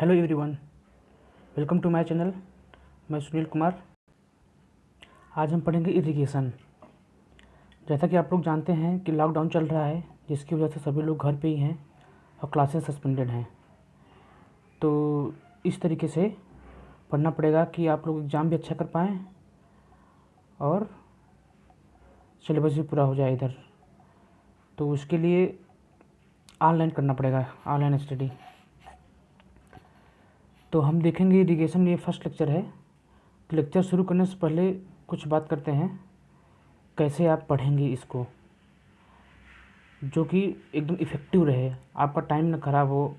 Hello everyone, welcome to my channel. मैं सुनील कुमार। आज हम पढ़ेंगे इरिगेशन। जैसा कि आप लोग जानते हैं कि लॉकडाउन चल रहा है, जिसकी वजह से सभी लोग घर पे ही हैं और क्लासेस सस्पेंडेड हैं। तो इस तरीके से पढ़ना पड़ेगा कि आप लोग एग्ज़ाम भी अच्छा कर पाएँ और सिलेबस भी पूरा हो जाए इधर। तो उसके लिए ऑनलाइन करना पड़ेगा, ऑनलाइन स्टडी। तो हम देखेंगे इरिगेशन, ये फर्स्ट लेक्चर है। तो लेक्चर शुरू करने से पहले कुछ बात करते हैं कैसे आप पढ़ेंगे इसको, जो कि एकदम इफ़ेक्टिव रहे, आपका टाइम ना ख़राब हो,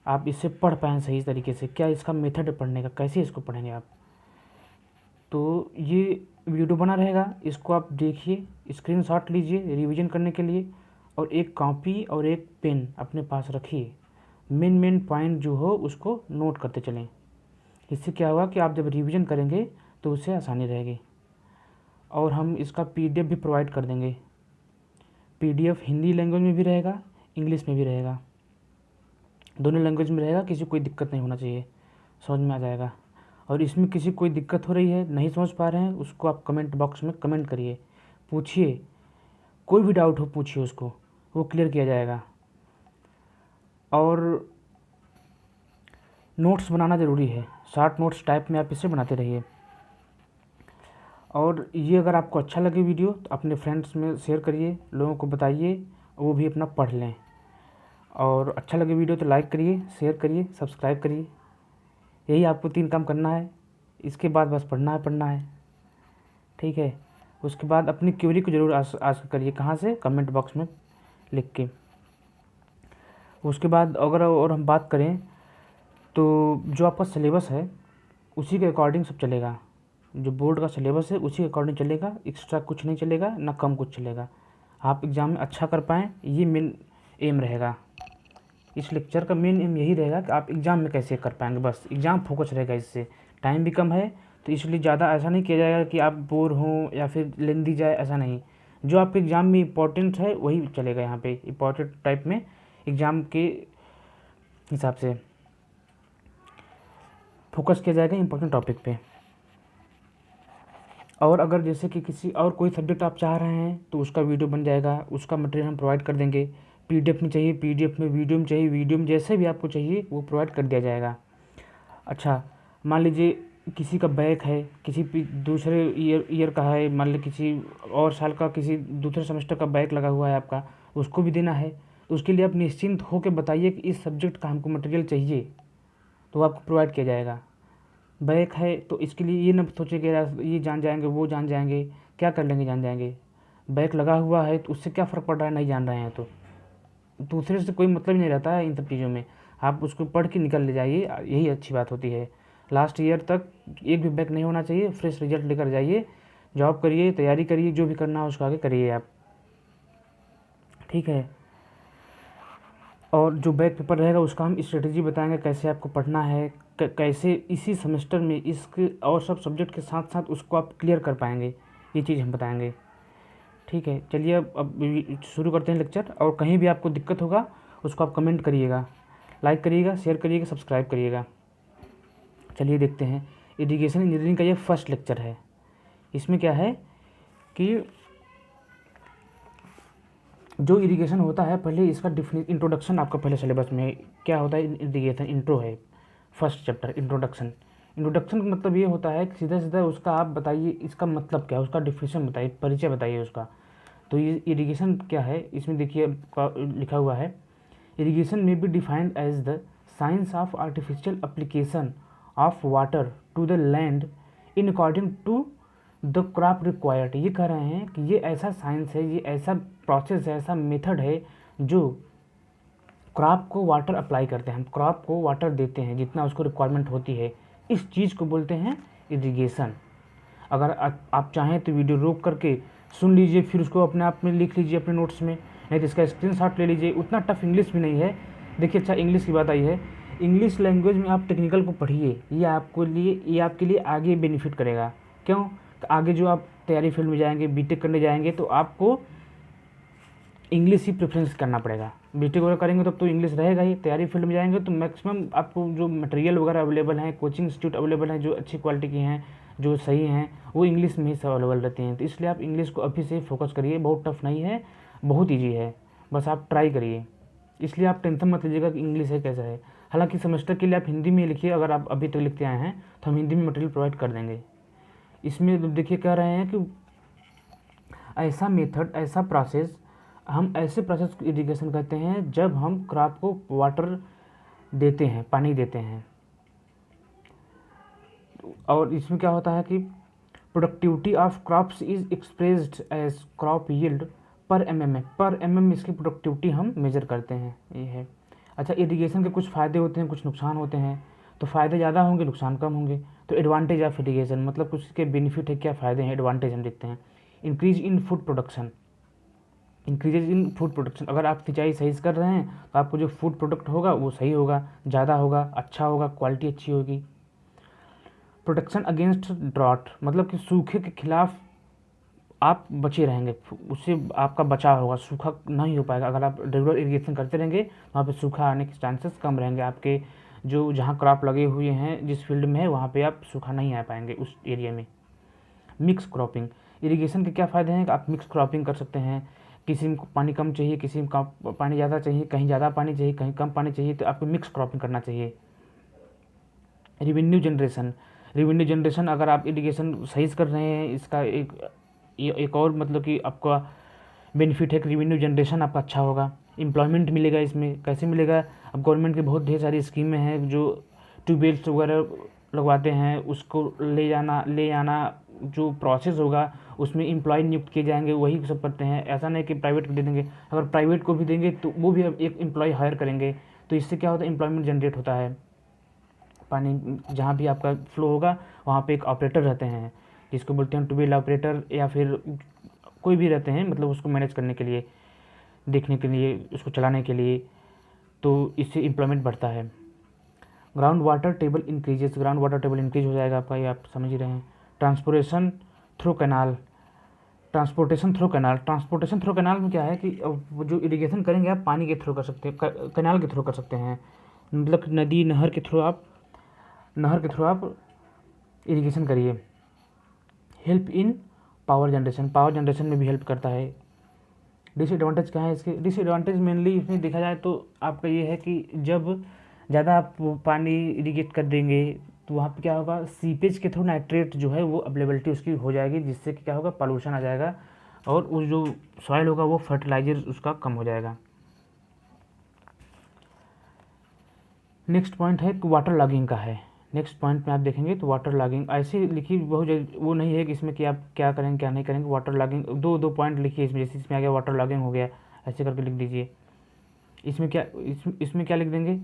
आप इससे पढ़ पाएँ सही तरीके से। क्या इसका मेथड है पढ़ने का, कैसे इसको पढ़ेंगे आप। तो ये वीडियो बना रहेगा, इसको आप देखिए, स्क्रीनशॉट लीजिए रिवीजन करने के लिए, और एक कॉपी और एक पेन अपने पास रखिए। मेन पॉइंट जो हो उसको नोट करते चलें। इससे क्या होगा कि आप जब रिवीजन करेंगे तो उससे आसानी रहेगी। और हम इसका PDF भी प्रोवाइड कर देंगे। PDF हिंदी लैंग्वेज में भी रहेगा, इंग्लिश में भी रहेगा, दोनों लैंग्वेज में रहेगा। किसी को कोई दिक्कत नहीं होना चाहिए, समझ में आ जाएगा। और इसमें किसी को कोई दिक्कत हो रही है, नहीं समझ पा रहे हैं, उसको आप कमेंट बॉक्स में कमेंट करिए, पूछिए, कोई भी डाउट हो पूछिए उसको, वो क्लियर किया जाएगा। और नोट्स बनाना ज़रूरी है, शॉर्ट नोट्स टाइप में आप इसे बनाते रहिए। और ये अगर आपको अच्छा लगे वीडियो तो अपने फ्रेंड्स में शेयर करिए, लोगों को बताइए, वो भी अपना पढ़ लें। और अच्छा लगे वीडियो तो लाइक करिए, शेयर करिए, सब्सक्राइब करिए। यही आपको 3 काम करना है। इसके बाद बस पढ़ना है, ठीक है। उसके बाद अपनी क्वेरी को ज़रूर आस्क करिए, कहाँ से, कमेंट बॉक्स में लिख के। उसके बाद अगर और हम बात करें तो जो आपका सिलेबस है उसी के अकॉर्डिंग सब चलेगा। जो बोर्ड का सिलेबस है उसी के अकॉर्डिंग चलेगा, एक्स्ट्रा कुछ नहीं चलेगा, ना कम कुछ चलेगा। आप एग्ज़ाम में अच्छा कर पाएँ, ये मेन एम रहेगा। इस लेक्चर का मेन एम यही रहेगा कि आप एग्ज़ाम में कैसे कर पाएंगे, बस एग्ज़ाम फोकस रहेगा। इससे टाइम भी कम है तो इसलिए ज़्यादा ऐसा नहीं किया जाएगा कि आप बोर हों या फिर लेंदी जाए, ऐसा नहीं। जो आपके एग्ज़ाम में इम्पोर्टेंट है वही चलेगा। यहाँ पे इम्पोर्टेंट टाइप में एग्ज़ाम के हिसाब से फोकस किया जाएगा इम्पोर्टेंट टॉपिक पे। और अगर जैसे कि किसी और कोई सब्जेक्ट आप चाह रहे हैं तो उसका वीडियो बन जाएगा, उसका मटेरियल हम प्रोवाइड कर देंगे। PDF में चाहिए PDF में, वीडियो में चाहिए वीडियो में, जैसे भी आपको चाहिए वो प्रोवाइड कर दिया जाएगा। अच्छा, मान लीजिए किसी का बैक है, किसी दूसरे ईयर का है, मान लीजिए किसी और साल का, किसी दूसरे सेमेस्टर का बैक लगा हुआ है आपका, उसको भी देना है। तो उसके लिए आप निश्चिंत होकर बताइए कि इस सब्जेक्ट का हमको मटेरियल चाहिए, तो आपको प्रोवाइड किया जाएगा। बैक है तो इसके लिए ये न सोचे कि ये जान जाएंगे, वो जान जाएंगे, क्या कर लेंगे, जान जाएंगे। बैक लगा हुआ है तो उससे क्या फ़र्क पड़ रहा है, नहीं जान रहे हैं तो दूसरे से कोई मतलब ही नहीं रहता है इन सब चीज़ों में। आप उसको पढ़ के निकल ले जाइए, यही अच्छी बात होती है। लास्ट ईयर तक एक भी बैक नहीं होना चाहिए। फ्रेश रिजल्ट लेकर जाइए, जॉब करिए, तैयारी करिए, जो भी करना है उसको आगे करिए आप, ठीक है। और जो बैक पेपर रहेगा उसका हम स्ट्रेटजी बताएंगे, कैसे आपको पढ़ना है, कैसे इसी सेमेस्टर में इसके और सब सब्जेक्ट के साथ साथ उसको आप क्लियर कर पाएंगे, ये चीज़ हम बताएंगे, ठीक है। चलिए अब शुरू करते हैं लेक्चर। और कहीं भी आपको दिक्कत होगा उसको आप कमेंट करिएगा, लाइक करिएगा, शेयर करिएगा, सब्सक्राइब करिएगा। चलिए देखते हैं। इरिगेशन इंजीनियरिंग का ये फर्स्ट लेक्चर है। इसमें क्या है कि जो इरिगेशन होता है, पहले इसका इंट्रोडक्शन आपका पहले सिलेबस में क्या होता है, इरिगेशन इंट्रो है, फर्स्ट चैप्टर इंट्रोडक्शन। इंट्रोडक्शन का मतलब ये होता है कि सीधा सीधा उसका आप बताइए इसका मतलब क्या है, उसका डिफिनेशन बताइए, परिचय बताइए उसका। तो ये इरिगेशन क्या है, इसमें देखिए लिखा हुआ है, इरिगेशन में be defined as the science of artificial application of water to the land in according to the crop required. ये कह रहे हैं कि ये ऐसा साइंस है, ये ऐसा प्रोसेस है, ऐसा मेथड है जो क्रॉप को वाटर अप्लाई करते हैं, हम क्रॉप को वाटर देते हैं जितना उसको रिक्वायरमेंट होती है, इस चीज़ को बोलते हैं इरिगेशन। अगर आप चाहें तो वीडियो रोक करके सुन लीजिए, फिर उसको अपने आप में लिख लीजिए अपने नोट्स में, नहीं तो इसका स्क्रीनशॉट ले लीजिए। उतना टफ इंग्लिश भी नहीं है। देखिए, अच्छा इंग्लिश की बात आई है, इंग्लिश लैंग्वेज में आप टेक्निकल को पढ़िए, ये आपके लिए आगे बेनिफिट करेगा। क्यों? तो आगे जो आप तैयारी फील्ड में जाएंगे, BTech करने जाएंगे, तो आपको इंग्लिश ही प्रेफरेंस करना पड़ेगा। बीटेक वगैरह करेंगे तब तो इंग्लिश रहेगा ही। तैयारी फील्ड में जाएंगे तो मैक्सिमम आपको जो मटेरियल वगैरह अवेलेबल हैं, कोचिंग इंस्टीट्यूट अवेलेबल हैं जो अच्छी क्वालिटी की हैं, जो सही हैं, वो इंग्लिश में ही सब अवेलेबल रहती हैं। तो इसलिए आप इंग्लिश को अभी से फोकस करिए, बहुत टफ नहीं है, बहुत ईजी है, बस आप ट्राई करिए। इसलिए आप टेंशन मत लीजिएगा कि इंग्लिश है कैसा है। हालांकि सेमेस्टर के लिए आप हिंदी में लिखिए, अगर आप अभी तक लिखते आए हैं तो हम हिंदी में मटेरियल प्रोवाइड कर देंगे। इसमें देखिए कह रहे हैं कि ऐसा मेथड, ऐसा प्रोसेस, हम ऐसे प्रोसेस को इरिगेशन कहते हैं जब हम क्रॉप को वाटर देते हैं, पानी देते हैं। और इसमें क्या होता है कि productivity of crops is expressed as crop yield per mm में, पर एमएम इसकी प्रोडक्टिविटी हम मेजर करते हैं, ये है। अच्छा, इरिगेशन के कुछ फ़ायदे होते हैं, कुछ नुकसान होते हैं। तो फ़ायदे ज़्यादा होंगे, नुकसान कम होंगे। तो एडवांटेज ऑफ इरिगेशन मतलब कुछ के बेनिफिट है, क्या फ़ायदे हैं, एडवांटेज हम देखते हैं। Increase in food production, increases in food production, अगर आप सिंचाई सही से कर रहे हैं तो आपको जो फूड प्रोडक्ट होगा वो सही होगा, ज़्यादा होगा, अच्छा होगा, क्वालिटी अच्छी होगी। प्रोटेक्शन अगेंस्ट ड्रॉट मतलब कि सूखे के खिलाफ आप बचे रहेंगे, उससे आपका बचाव होगा, सूखा नहीं हो पाएगा। अगर आप रेगुलर इरिगेशन करते रहेंगे वहाँ पे सूखा आने के चांसेस कम रहेंगे। आपके जो जहाँ क्रॉप लगे हुए हैं, जिस फील्ड में है, वहाँ पे आप सूखा नहीं आ पाएंगे उस एरिया में। मिक्स क्रॉपिंग, इरिगेशन के क्या फ़ायदे हैं कि आप मिक्स क्रॉपिंग कर सकते हैं। किसी को पानी कम चाहिए, किसी को पानी ज़्यादा चाहिए, कहीं ज़्यादा पानी चाहिए, कहीं कम पानी चाहिए, तो आपको मिक्स क्रॉपिंग करना चाहिए। रेवेन्यू जनरेशन अगर आप इरिगेशन सही से कर रहे हैं, इसका एक और मतलब कि आपका बेनिफिट है कि रेवेन्यू जनरेशन आपका अच्छा होगा। एम्प्लॉयमेंट मिलेगा इसमें, कैसे मिलेगा, अब गवर्नमेंट की बहुत ढेर सारी स्कीमें हैं जो ट्यूबवेल्स वगैरह लगवाते हैं, उसको ले आना जो प्रोसेस होगा उसमें एम्प्लॉय नियुक्त किए जाएंगे, वही सब करते हैं। ऐसा नहीं कि प्राइवेट को दे देंगे, अगर प्राइवेट को भी देंगे तो वो भी एक एम्प्लॉय हायर करेंगे। तो इससे क्या होता है, एम्प्लॉयमेंट जनरेट होता है। पानी जहाँ भी आपका फ्लो होगा वहाँ पे एक ऑपरेटर रहते हैं, जिसको बोलते हैं ट्यूबवेल ऑपरेटर, या फिर कोई भी रहते हैं, मतलब उसको मैनेज करने के लिए, देखने के लिए, उसको चलाने के लिए। तो इससे एम्प्लॉयमेंट बढ़ता है। Ground water table increases, ground water table increase हो जाएगा आपका, ये आप समझ ही रहे हैं। Transportation through canal, transportation through canal में क्या है कि जो इरिगेशन करेंगे आप पानी के थ्रू कर सकते हैं, कैनाल के थ्रू कर सकते हैं, मतलब नदी नहर के थ्रू आप इरिगेशन करिए। हेल्प इन पावर जनरेशन में भी हेल्प करता है। डिसएडवांटेज क्या है इसके, डिसएडवांटेज मेनली इसमें देखा जाए तो आपका ये है कि जब ज़्यादा आप पानी इरिगेट कर देंगे तो वहाँ पे क्या होगा, सीपेज के थ्रू नाइट्रेट जो है वो अवेलेबिलिटी उसकी हो जाएगी, जिससे कि क्या होगा, पॉल्यूशन आ जाएगा और उस जो सॉइल होगा वो फर्टिलाइजर उसका कम हो जाएगा। नेक्स्ट पॉइंट है कि वाटर लॉगिंग का है। नेक्स्ट पॉइंट में आप देखेंगे तो वाटर लॉगिंग ऐसे लिखी, बहुत वो नहीं है कि इसमें कि आप क्या करेंगे क्या नहीं करेंगे। वाटर लॉगिंग दो पॉइंट लिखिए इसमें, जैसे इसमें आ गया वाटर लॉगिंग हो गया, ऐसे करके लिख दीजिए। इसमें क्या लिख देंगे,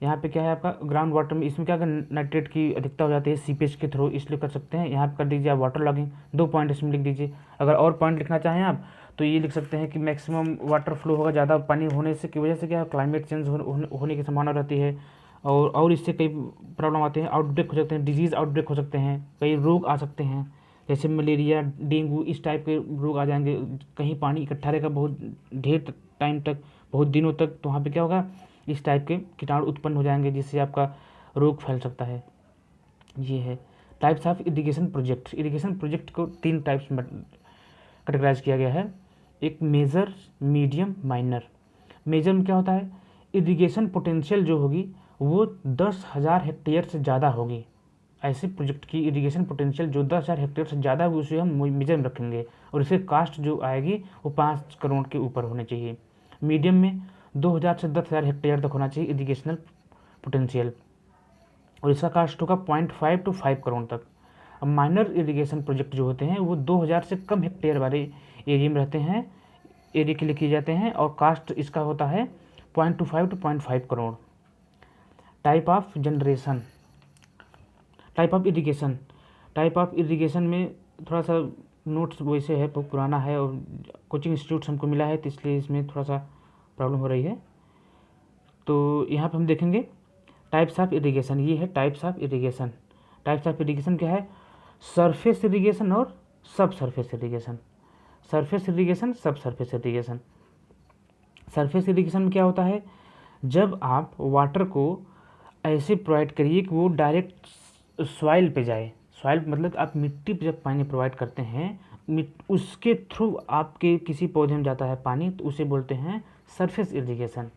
यहाँ पे क्या है आपका ग्राउंड वाटर में, इसमें क्या नाइट्रेट की अधिकता हो जाती है सीपेज के थ्रू, इसलिए कर सकते हैं। यहाँ पे कर दीजिए आप वाटर लॉगिंग, 2 पॉइंट इसमें लिख दीजिए। अगर और पॉइंट लिखना चाहें आप तो ये लिख सकते हैं कि मैक्सिमम वाटर फ्लो होगा, ज़्यादा पानी होने से की वजह से क्या क्लाइमेट चेंज होने की संभावना रहती है, और इससे कई प्रॉब्लम आते हैं, आउटब्रेक हो सकते हैं, डिजीज़ आउटब्रेक हो सकते हैं, कई रोग आ सकते हैं, जैसे मलेरिया, डेंगू, इस टाइप के रोग आ जाएंगे। कहीं पानी इकट्ठा रहेगा बहुत ढेर टाइम तक, बहुत दिनों तक, तो वहाँ पे क्या होगा, इस टाइप के कीटाणु उत्पन्न हो जाएंगे, जिससे आपका रोग फैल सकता है। ये है types of irrigation project. Irrigation project को 3 टाइप्स में कैटेगराइज किया गया है। एक मेजर, मीडियम, माइनर। मेजर में क्या होता है, इरिगेशन पोटेंशियल जो होगी वो 10,000 हेक्टेयर से ज़्यादा होगी। ऐसे प्रोजेक्ट की इरिगेशन पोटेंशियल जो 10,000 हेक्टेयर से ज़्यादा होगी उसे हम मेजर में रखेंगे, और इसकी कास्ट जो आएगी वो 5 करोड़ के ऊपर होनी चाहिए। मीडियम में 2,000 से 10,000 हेक्टेयर तक होना चाहिए इरिगेशनल पोटेंशियल, और इसका कास्ट होगा 0.5 to 5 करोड़ तक। अब माइनर इरिगेशन प्रोजेक्ट जो होते हैं वो 2,000 से कम हेक्टेयर वाले एरिया में रहते हैं, एरिया के लिए किए जाते हैं, और कास्ट इसका होता है 0.25 to 0.5 crore. Type of generation, type of irrigation में थोड़ा सा नोट्स वैसे है, बहुत पुराना है और कोचिंग इंस्टीट्यूट हमको मिला है, तो इसलिए इसमें थोड़ा सा प्रॉब्लम हो रही है। तो यहाँ पे हम देखेंगे टाइप्स ऑफ इरिगेशन, ये है types of irrigation. Types of irrigation क्या है, सरफेस इरिगेशन और सब सरफेस इरिगेशन। सरफेस इरिगेशन, सब सरफेस इरिगेशन। सरफेस इरिगेशन में क्या होता है, जब आप वाटर को ऐसे प्रोवाइड करिए कि वो डायरेक्ट सॉइल पे जाए। सॉइल मतलब आप मिट्टी पे जब पानी प्रोवाइड करते हैं, उसके थ्रू आपके किसी पौधे में जाता है पानी, तो उसे बोलते हैं सरफेस इरिगेशन।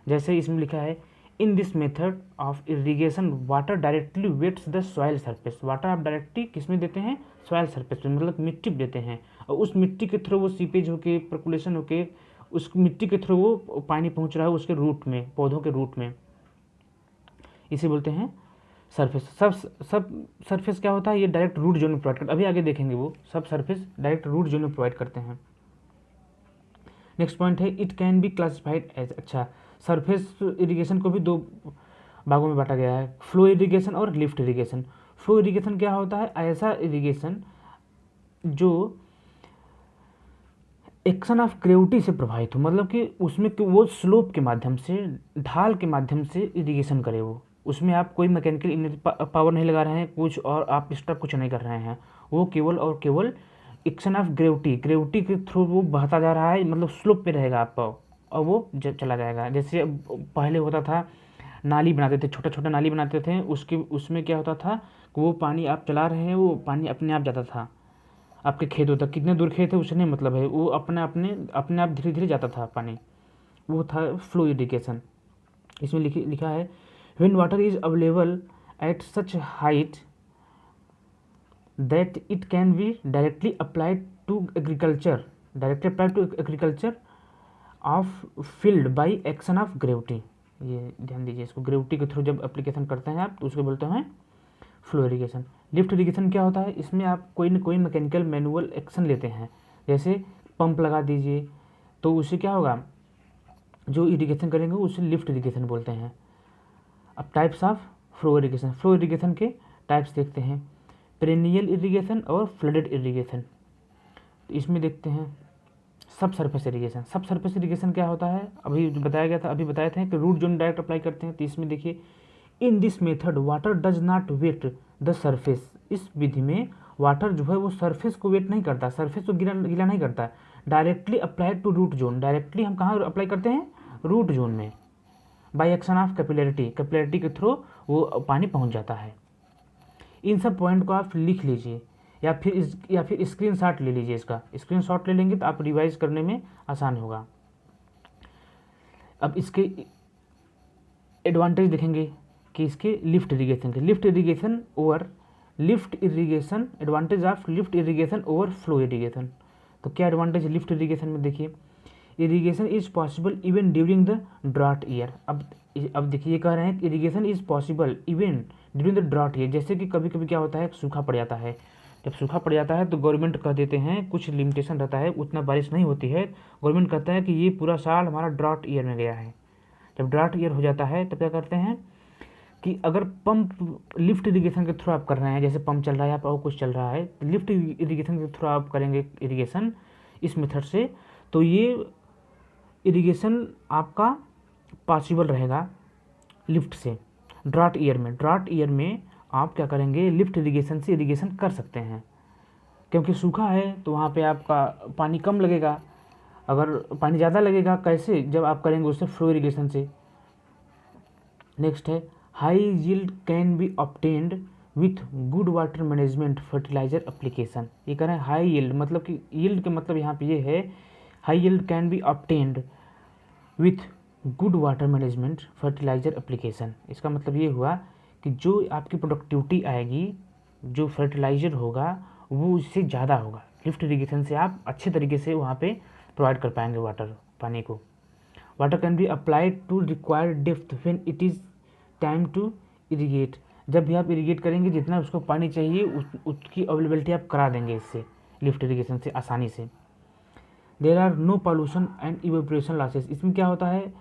जैसे इसमें लिखा है, in this method of irrigation water directly wets the soil surface. Water आप डायरेक्टली किस में देते हैं, सॉइल सरफेस में, मतलब मिट्टी पे देते हैं, और उस मिट्टी के थ्रू वो सीपेज होके, पर्कुलेशन होके, उस मिट्टी के थ्रू वो पानी पहुंच रहा है उसके रूट में, पौधों के रूट में, इसे बोलते हैं सरफेस। सब सरफेस क्या होता है, ये डायरेक्ट रूट जोन में प्रोवाइड करते हैं, अभी आगे देखेंगे वो सब सरफेस डायरेक्ट रूट जोन में प्रोवाइड करते हैं। नेक्स्ट पॉइंट है, it can be classified as, अच्छा सरफेस इरिगेशन को भी दो भागों में बांटा गया है, फ्लो इरिगेशन और लिफ्ट इरिगेशन। फ्लो इरिगेशन क्या होता है, ऐसा इरिगेशन जो एक्शन ऑफ ग्रेविटी से प्रभावित हो, मतलब कि उसमें वो स्लोप के माध्यम से, ढाल के माध्यम से इरिगेशन करे वो, उसमें आप कोई मैकेनिकल पावर नहीं लगा रहे हैं कुछ, और आप एक्स्ट्रा कुछ नहीं कर रहे हैं, वो केवल और केवल एक्शन ऑफ ग्रेविटी के थ्रू वो बहता जा रहा है, मतलब स्लोप पे रहेगा आपका, और वो चला जाएगा। जैसे अब पहले होता था, नाली बनाते थे, छोटा छोटा नाली बनाते थे, उसमें क्या होता था कि वो पानी आप चला रहे हैं, वो पानी अपने आप जाता था आपके खेतों तक, कितने दूर खेत है उससे नहीं मतलब है, वो अपने आप धीरे धीरे जाता था पानी, वो था फ्लो इरिगेशन। इसमें लिखा है, when water is available at such height that it can be directly applied to agriculture of field by action of gravity. ये ध्यान दीजिए, इसको ग्रेविटी के थ्रू जब एप्लीकेशन करते हैं आप, तो उसको बोलते हैं फ्लो इरिगेशन। लिफ्ट इरिगेशन क्या होता है, इसमें आप कोई न कोई मैकेनिकल मैनुअल एक्शन लेते हैं, जैसे पंप लगा दीजिए, तो उससे क्या होगा, जो इरिगेशन करेंगे उसे लिफ्ट इरिगेशन बोलते हैं। अब टाइप्स ऑफ फ्लो इरिगेशन के टाइप्स देखते हैं, पेरेनियल इरिगेशन और फ्लडेड इरिगेशन। इसमें देखते हैं सब सरफेस इरिगेशन क्या होता है, अभी बताया गया था, अभी बताए थे कि रूट जोन डायरेक्ट अप्लाई करते हैं। तो इसमें देखिए, in this method water does not wet the surface. इस विधि में वाटर जो है वो सरफेस को वेट नहीं करता, सरफेस को गीला नहीं करता, directly applied to root zone. Directly हम कहाँ अप्लाई करते हैं, रूट जोन में, बाई एक्शन ऑफ कैपिलरिटी के थ्रू वो पानी पहुंच जाता है। इन सब पॉइंट को आप लिख लीजिए, या फिर स्क्रीनशॉट ले लीजिए। इसका स्क्रीनशॉट ले लेंगे तो आप रिवाइज करने में आसान होगा। अब इसके एडवांटेज देखेंगे कि इसके lift irrigation advantage of lift irrigation over flow irrigation. तो क्या एडवांटेज लिफ्ट इरिगेशन में, देखिए, irrigation is possible even during the drought year. अब देखिए, ये कह रहे हैं कि irrigation is possible even during the drought year. जैसे कि कभी कभी क्या होता है, सूखा पड़ जाता है, जब सूखा पड़ जाता है तो गवर्नमेंट कह देते हैं, कुछ लिमिटेशन रहता है, उतना बारिश नहीं होती है, गवर्नमेंट कहता है कि ये पूरा साल हमारा ड्राउट ईयर में गया है। जब ड्राउट ईयर हो जाता है तब क्या करते हैं कि अगर पंप लिफ्ट इरिगेशन के थ्रू आप कर रहे हैं, जैसे पंप चल रहा है या और कुछ चल रहा है, तो लिफ्ट इरिगेशन के थ्रू आप करेंगे इरिगेशन इस मेथड से, तो ये इरिगेशन आपका पॉसिबल रहेगा लिफ्ट से। ड्राउट ईयर में आप क्या करेंगे, लिफ्ट इरिगेशन से इरिगेशन कर सकते हैं, क्योंकि सूखा है तो वहाँ पे आपका पानी कम लगेगा। अगर पानी ज़्यादा लगेगा कैसे, जब आप करेंगे उससे फ्लो इरिगेशन से। नेक्स्ट है, high yield can be obtained with good water management fertiliser application. ये कह रहे हैं हाई यील्ड, मतलब कि यील्ड के मतलब यहाँ पे ये है, high yield can be obtained with good water management fertiliser application. इसका मतलब ये हुआ कि जो आपकी प्रोडक्टिविटी आएगी, जो फर्टिलाइजर होगा वो इससे ज़्यादा होगा। लिफ्ट इरिगेशन से आप अच्छे तरीके से वहाँ पे प्रोवाइड कर पाएंगे पानी को। Water can be applied to required depth when it is time to irrigate. जब भी आप इरिगेट करेंगे, जितना उसको पानी चाहिए उसकी अवेलेबिलिटी आप करा देंगे इससे, लिफ्ट इरिगेशन से आसानी से। There are no pollution and evaporation losses. इसमें क्या होता है,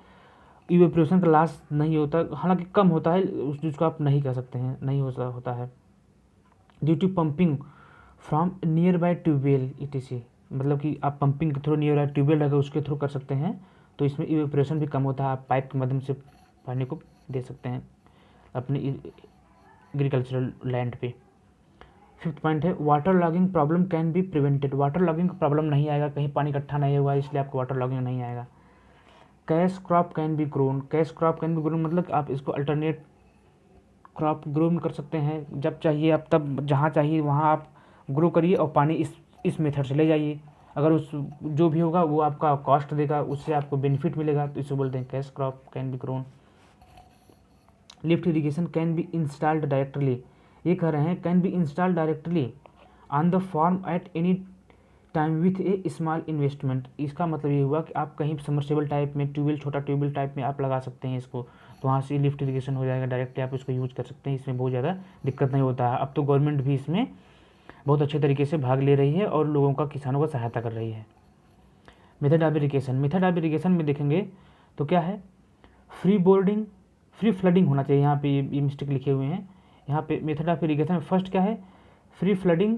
इवेपोरेशन का लॉस नहीं होता, हालांकि कम होता है, जिसको आप नहीं कह सकते हैं, नहीं होता है, due to pumping from nearby tubewell ETC। मतलब कि आप पंपिंग के थ्रू नियर बाई ट्यूबवेल रहेगा उसके थ्रू कर सकते हैं, तो इसमें इवेपोरेशन भी कम होता है, आप पाइप के माध्यम से पानी को दे सकते हैं अपने एग्रीकल्चरल लैंड पे। फिफ्थ पॉइंट है, water logging problem can be prevented. Water logging का प्रॉब्लम नहीं आएगा, कहीं पानी इकट्ठा नहीं होगा, इसलिए आपको वाटर लॉगिंग नहीं आएगा। Cash crop can be grown, cash crop can be grown मतलब आप इसको अल्टरनेट क्रॉप ग्रो कर सकते हैं, जब चाहिए आप तब जहाँ चाहिए वहाँ आप ग्रो करिए और पानी इस मेथड से ले जाइए। अगर उस जो भी होगा वो आपका कॉस्ट देगा, उससे आपको बेनिफिट मिलेगा, तो इसे बोलते हैं cash crop can be grown. Lift irrigation can be installed directly, ये कह रहे हैं can be installed directly on the farm at any time with a small investment. इसका मतलब ये हुआ कि आप कहीं समर्सेबल टाइप में, ट्यूबवेल, छोटा ट्यूबवेल टाइप में आप लगा सकते हैं इसको, तो वहाँ से लिफ्ट इरीगेशन हो जाएगा, डायरेक्टली आप इसको यूज़ कर सकते हैं, इसमें बहुत ज़्यादा दिक्कत नहीं होता है। अब तो गवर्नमेंट भी इसमें बहुत अच्छे तरीके से भाग ले रही है और लोगों का, किसानों का सहायता कर रही है। Method of irrigation, method of irrigation में देखेंगे तो क्या है, फ्री बोर्डिंग, फ्री फ्लडिंग होना चाहिए, यहाँ पे ये मिस्टेक लिखे हुए हैं यहाँ पे। मेथड ऑफ इरीगेशन में फर्स्ट क्या है, फ्री फ्लडिंग,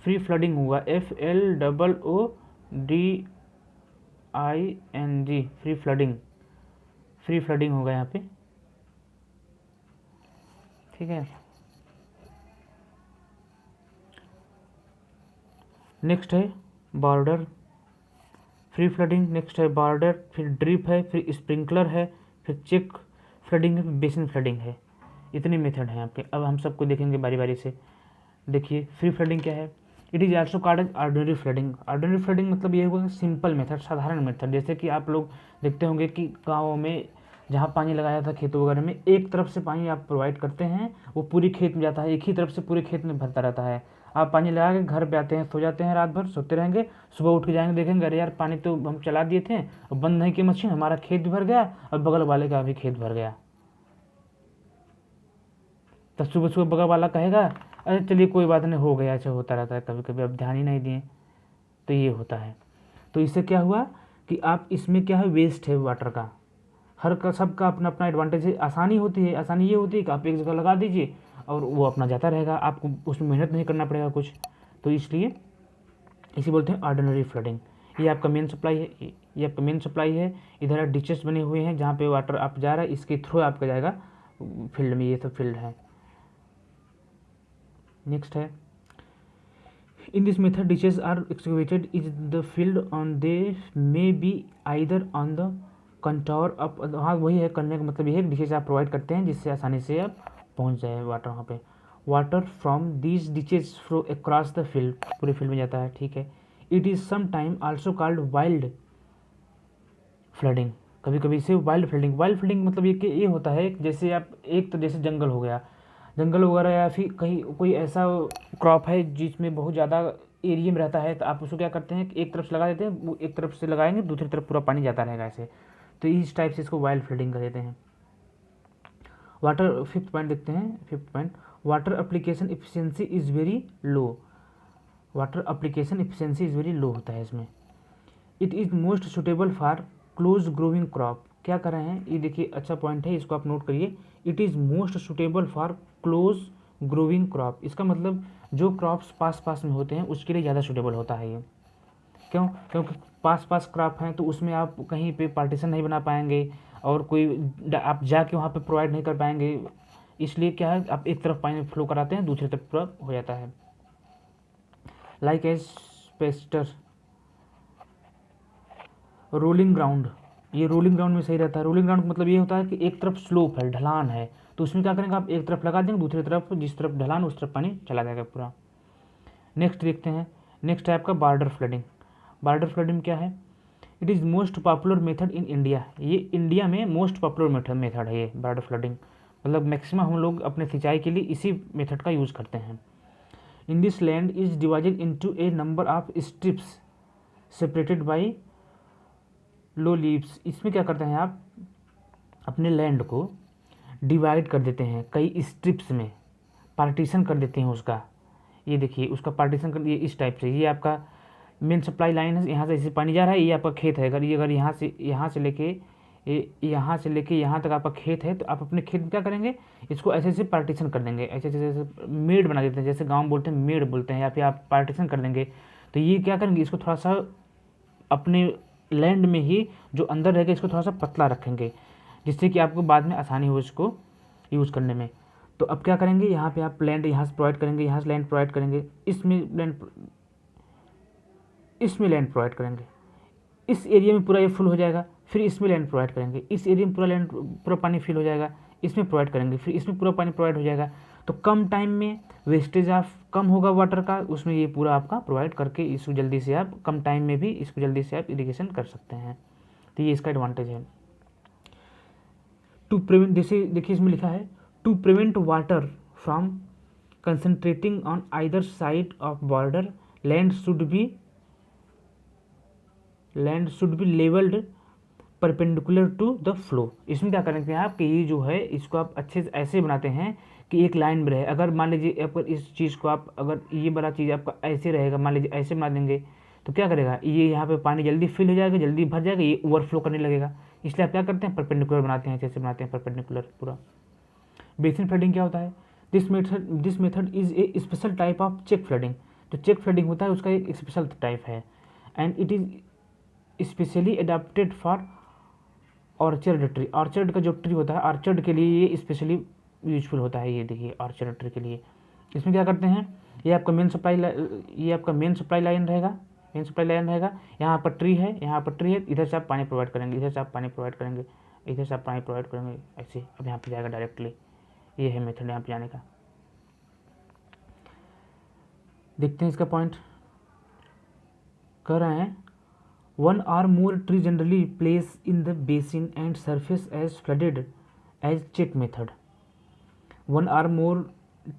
फ्री फ्लडिंग होगा FLOODING, free flooding, free flooding होगा यहाँ पे, ठीक है। नेक्स्ट है बॉर्डर, फ्री फ्लडिंग, नेक्स्ट है बॉर्डर, फिर ड्रिप है, फिर स्प्रिंकलर है, फिर चेक फ्लडिंग है, बेसिन फ्लडिंग है। इतने मेथड हैं यहाँ पे। अब हम सबको देखेंगे बारी बारी से। देखिए फ्री फ्लडिंग क्या है, it is also called as ordinary flooding. Ordinary flooding मतलब ये होगा सिंपल मेथड, साधारण मेथड। जैसे कि आप लोग देखते होंगे कि गाँव में जहाँ पानी लगाया था खेतों वगैरह में, एक तरफ से पानी आप प्रोवाइड करते हैं, वो पूरी खेत में जाता है, एक ही तरफ से पूरे खेत में भरता रहता है। आप पानी लगा के घर पे आते हैं, सो जाते हैं, रात भर सोते रहेंगे, सुबह उठ के जाएंगे, देखेंगे अरे यार पानी तो हम चला दिए थे और बंद नहीं की मशीन, हमारा खेत भी भर गया और बगल वाले का भी खेत भर गया। तब सुबह सुबह बगल वाला कहेगा अरे चलिए कोई बात नहीं, हो गया, ऐसे होता रहता है कभी कभी, अब ध्यान ही नहीं दिए। तो ये होता है। तो इससे क्या हुआ कि आप इसमें क्या है, वेस्ट है वाटर का, हर का सबका अपना अपना एडवांटेज है। आसानी होती है, आसानी ये होती है कि आप एक जगह लगा दीजिए और वो अपना जाता रहेगा, आपको उसमें मेहनत नहीं करना पड़ेगा कुछ। तो इसलिए इसे बोलते हैं ऑर्डिनरी फ्लडिंग। ये आपका मेन सप्लाई है, ये आपका मेन सप्लाई है। इधर डिचेस बने हुए हैं जहाँ पे वाटर आप जा रहा है, इसके थ्रू आपका जाएगा फील्ड में, ये सब फील्ड है। नेक्स्ट है, in this method ditches are excavated is the field on they may be either on the contour up. हाँ वही है, करने का मतलब ये है डिचेस आप प्रोवाइड करते हैं जिससे आसानी से आप पहुँच जाए वाटर वहाँ पे। Water from these ditches flow across the field, पूरे फील्ड में जाता है, ठीक है। It is some time also called wild flooding, कभी कभी इसे वाइल्ड फ्लडिंग। वाइल्ड फ्लडिंग मतलब ये कि ये होता है जैसे आप एक तो जैसे जंगल हो गया, जंगल वगैरह, या फिर कहीं कोई ऐसा क्रॉप है जिसमें बहुत ज़्यादा एरिया में रहता है, तो आप उसको क्या करते हैं कि एक तरफ से लगा देते हैं, वो एक तरफ से लगाएंगे दूसरी तरफ पूरा पानी जाता रहेगा ऐसे। तो इस टाइप से इसको वाइल्ड फ्लडिंग कर देते हैं। वाटर, फिफ्थ पॉइंट देखते हैं, fifth point, water application efficiency is very low. Water application efficiency is very low होता है इसमें। It is most suitable for close growing crop. क्या कर रहे हैं ये देखिए, अच्छा पॉइंट है, इसको आप नोट करिए। It is most suitable for close growing crop, इसका मतलब जो क्रॉप्स पास पास में होते हैं उसके लिए ज़्यादा सुटेबल होता है ये। क्यों? क्योंकि पास पास क्रॉप हैं तो उसमें आप कहीं पे पार्टीशन नहीं बना पाएंगे और कोई आप जाके वहाँ पे प्रोवाइड नहीं कर पाएंगे। इसलिए क्या है, आप एक तरफ पानी फ्लो कराते हैं, दूसरी तरफ पूरा हो जाता है। Like as pasture, rolling ground, ये रोलिंग ग्राउंड में सही रहता है। रोलिंग ग्राउंड मतलब ये होता है कि एक तरफ स्लोप है, ढलान है, तो उसमें क्या करेंगे आप एक तरफ लगा देंगे, दूसरी तरफ जिस तरफ ढलान उस तरफ पानी चला जाएगा पूरा। नेक्स्ट देखते हैं, नेक्स्ट है आपका बॉर्डर फ्लडिंग। बॉर्डर फ्लडिंग क्या है, it is most popular method in India. ये इंडिया में मोस्ट पॉपुलर मेथड है ये बॉर्डर फ्लडिंग, मतलब मैक्सिमम हम लोग अपने सिंचाई के लिए इसी मेथड का यूज़ करते हैं। In this land is divided into A number of strips separated by low leaves. इसमें क्या करते हैं आप अपने लैंड को डिवाइड कर देते हैं कई स्ट्रिप्स में, पार्टीशन कर देते हैं उसका। ये देखिए उसका पार्टीशन कर दिए इस टाइप से। ये आपका मेन सप्लाई लाइन है, यहाँ से ऐसे पानी जा रहा है, ये आपका खेत है। अगर यहाँ से लेके यहाँ तक आपका खेत है, तो आप अपने खेत में क्या करेंगे, इसको ऐसे ऐसे पार्टीशन कर देंगे, ऐसे ऐसे ऐसे मेड बना देते हैं, जैसे गाँव बोलते हैं मेड बोलते हैं, या फिर आप पार्टीशन कर देंगे। तो ये क्या करेंगे, इसको थोड़ा सा अपने लैंड में ही जो अंदर रहेगा इसको थोड़ा सा पतला रखेंगे, जिससे कि आपको बाद में आसानी हो इसको यूज़ करने में। तो अब क्या करेंगे, यहाँ पे आप लैंड यहाँ से प्रोवाइड करेंगे, यहाँ से लैंड प्रोवाइड करेंगे, इसमें लैंड प्रोवाइड करेंगे, इस एरिया में पूरा ये फुल हो जाएगा, फिर इसमें लैंड प्रोवाइड करेंगे, इस एरिया में पूरा पानी फिल हो जाएगा, इसमें प्रोवाइड करेंगे, फिर इसमें पूरा पानी प्रोवाइड हो जाएगा। तो कम टाइम में वेस्टेज ऑफ कम होगा वाटर का, उसमें ये पूरा आपका प्रोवाइड करके इसको जल्दी से आप कम टाइम में भी इसको जल्दी से आप इरिगेशन कर सकते हैं। तो ये इसका एडवांटेज है। टू प्रिवेंट, जैसे देखिए इसमें लिखा है to prevent water from concentrating on either side of border land should be levelled perpendicular to the flow. इसमें क्या करेंगे आप कि ये जो है इसको आप अच्छे से ऐसे बनाते हैं कि एक लाइन में रहे। अगर मान लीजिए अगर इस चीज़ को आप, अगर ये बड़ा चीज़ आपका ऐसे रहेगा, मान लीजिए ऐसे बना देंगे, तो क्या करेगा ये, यहाँ पे पानी जल्दी फिल हो जाएगा, जल्दी भर जाएगा, ये ओवरफ्लो करने लगेगा। इसलिए आप क्या करते हैं, परपेंडिकुलर बनाते हैं, ऐसे बनाते हैं परपेंडिकुलर पूरा। बेसिन फ्लडिंग क्या होता है, this method is a special type of check flooding. जो चेक फ्लडिंग होता है उसका एक स्पेशल टाइप है, and it is specially adapted for orchard tree. Orchard का जो ट्री होता है, ऑर्चर्ड के लिए ये स्पेशली यूजफुल होता है। ये देखिए ऑर्चर्ड ट्री के लिए इसमें क्या करते हैं, ये आपका मेन सप्लाई लाइन रहेगा, यहाँ पर ट्री है, इधर से आप पानी प्रोवाइड करेंगे, इधर से आप पानी प्रोवाइड करेंगे, इधर से आप पानी प्रोवाइड करेंगे, ऐसे अब यहाँ पे जाएगा डायरेक्टली। ये है मेथड यहाँ पे जाने का। देखते हैं इसका पॉइंट। कह रहे हैं one or more tree generally placed in the basin and surface as flooded as check method। one or more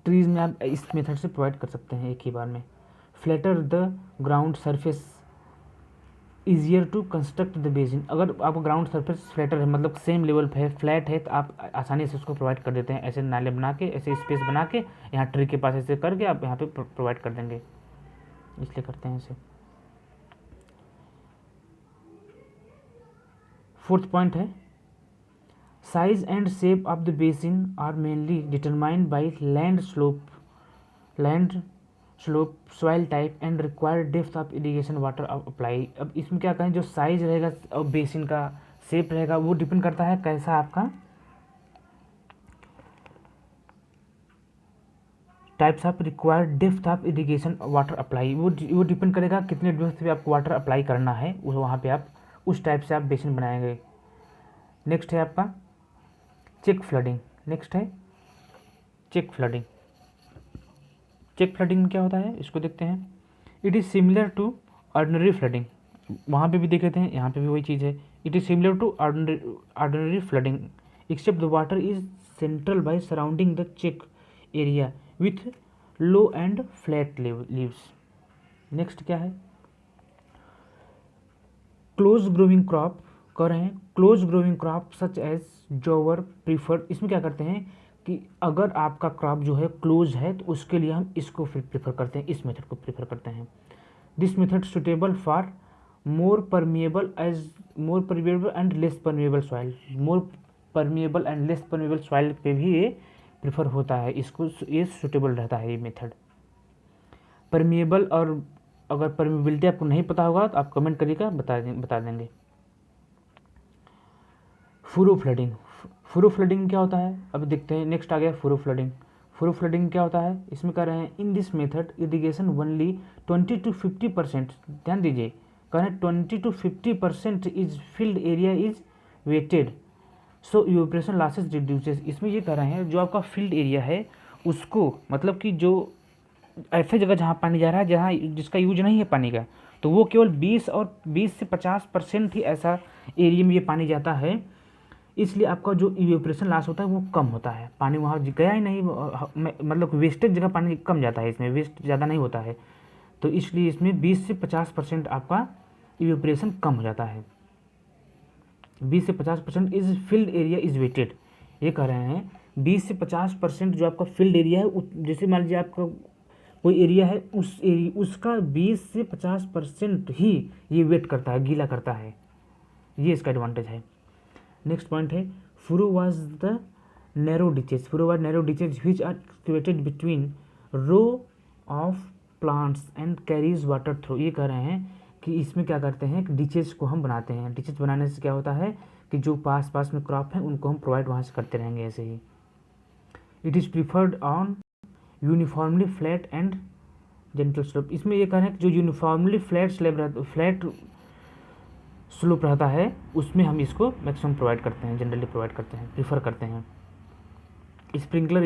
trees में आप इस मेथड से प्रोवाइड कर सकते हैं एक ही बार में। flatter the ground surface easier to construct the basin। अगर आपका ग्राउंड सरफेस फ्लैटर है, मतलब सेम लेवल पे है, फ्लैट है, तो आप आसानी से उसको प्रोवाइड कर देते हैं। ऐसे नाले बना के, ऐसे स्पेस बना के, यहाँ ट्री के पास ऐसे करके आप यहाँ पे प्रोवाइड कर देंगे, इसलिए करते हैं इसे। फोर्थ पॉइंट है size and shape of the basin are mainly determined by land slope soil type and required depth of irrigation water apply. अब इसमें क्या कहें, जो साइज रहेगा और बेसिन का शेप रहेगा वो डिपेंड करता है कैसा आपका types of required depth of irrigation water apply. वो डिपेंड करेगा कितने डेप्थ पे आपको वाटर अप्लाई करना है, वहाँ पे आप उस टाइप से आप बेसिन बनाएंगे। नेक्स्ट है आपका चेक फ्लडिंग। चेक फ्लडिंग में क्या होता है इसको देखते हैं। It is similar to ordinary flooding. वहाँ पे भी देख लेते हैं, यहाँ पे भी वही चीज़ है। It is similar to ordinary flooding except the water is central by surrounding the check area with low and flat leaves. Next क्या है, क्लोज ग्रोइंग क्रॉप कर रहे हैं। Close growing crop such as jowar preferred. इसमें क्या करते हैं कि अगर आपका क्रॉप जो है क्लोज है तो उसके लिए हम इसको प्रीफर करते हैं, इस मेथड को प्रीफर करते हैं। This method suitable for more permeable and less permeable soil. More permeable and less permeable soil पे भी ये प्रीफर होता है, इसको ये सुटेबल रहता है ये मेथड। परमिएबल, और अगर परमिएबिलिटी आपको नहीं पता होगा तो आप कमेंट करिएगा, बता देंगे। फुरो फ्लडिंग क्या होता है, अब देखते हैं। नेक्स्ट आ गया फुरो फ्लडिंग क्या होता है, इसमें कह रहे हैं इन this method irrigation only 20 to 50%, ध्यान दीजिए, कह रहे हैं 20 to 50% is field area is wetted so evaporation losses reduces. इसमें ये कह रहे हैं जो आपका फील्ड एरिया है उसको, मतलब कि जो ऐसे जगह जहाँ पानी जा रहा है, जहाँ जिसका यूज नहीं है पानी का, तो वो केवल 20 से 50% ही ऐसा एरिया में ये पानी जाता है। इसलिए आपका जो इवेपोरेशन लॉस होता है वो कम होता है, पानी वहाँ गया ही नहीं, मतलब वेस्टेज जगह पानी कम जाता है, इसमें वेस्ट ज़्यादा नहीं होता है, तो इसलिए इसमें 20 से 50% आपका इवेपोरेशन कम हो जाता है। 20 से 50% is field area is wetted. ये कह रहे हैं 20 से 50% जो आपका फील्ड एरिया है, जैसे मान लीजिए आपका कोई एरिया है, उसका 20 से 50% ही ये वेट करता है, गीला करता है। ये इसका एडवांटेज है। नेक्स्ट पॉइंट है furrow was the narrow ditches which are excavated between row of plants and carries water through. ये कह रहे हैं कि इसमें क्या करते हैं कि डिचेज को हम बनाते हैं। डिचेज बनाने से क्या होता है कि जो पास में क्रॉप है उनको हम प्रोवाइड वहाँ से करते रहेंगे ऐसे ही। It is preferred on uniformly flat and gentle slope. इसमें ये कह रहे हैं कि जो यूनिफॉर्मली फ्लैट स्लैब रहता, स्लोप रहता है उसमें हम इसको मैक्सिमम प्रोवाइड करते हैं, जनरली प्रोवाइड करते हैं, प्रीफर करते हैं। स्प्रिंकलर